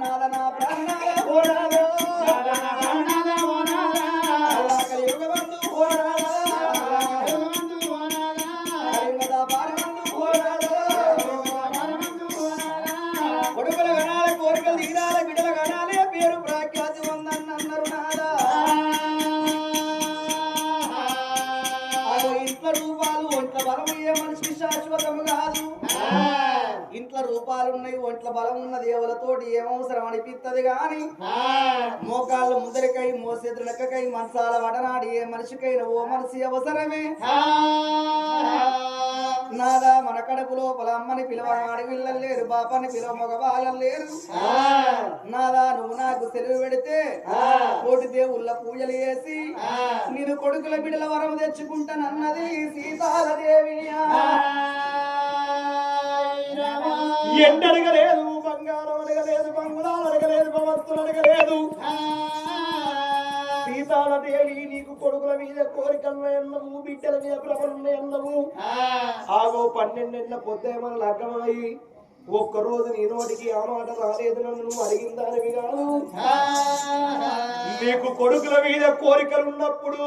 నాదనా ప్రాణాల ఓనాదా కలియుగమందు ఓనాదా హరిమదా పారమందు ఓనాదా కొడుకుల గణాల కోరికలు తీరాల బిడ్డల గణాలే పేరు ప్రాఖ్యాతి ఉందన్నారు నాదా ఇంట్లో రూపాలు ఒంట్ల బలం ఏ మనిషికి శాశ్వతము కాదు ఇంట్లో రూపాలున్నాయి ఒంట్ల బలం ఉన్న దేవులతోటి ఏమవసరం అనిపిస్తుంది గాని మోకాళ్ళ ముదరికై మోసేదులకై మంచాల వడనాడి ఏ మనిషికైనా ఓ మనిషి అవసరమే నాదా మన కడుపు లోపల అమ్మని పిలవగాడి వీళ్ళని లేరు బాపాని పిలవ మగవాళ్ళని లేరు నాదా నువ్వు నాకు సెలవు పెడితే కోటి దేవుళ్ళ పూజలు చేసి నేను కొడుకుల బిడ్డల వరం తెచ్చుకుంటానన్నది సీతాలదేవి ఎండ అడగలేదు బంగారం అడగలేదు బంగుళాలు అడగలేదు భవత్తులు అడగలేదు సీతాలదేవి నీకు కొడుకుల మీద కోరికలు ఎన్నవు బిడ్డల మీద భ్రమలు ఎన్నవు ఆగో 12 నెలల పొద్దేమని లగ్గమై ఒక్కరోజు నీ నోటికి ఆ మాట రాలేదు నన్ను నువ్వు అడిగిందానివి కాదు నీకు కొడుకుల మీద కోరికలు ఉన్నప్పుడు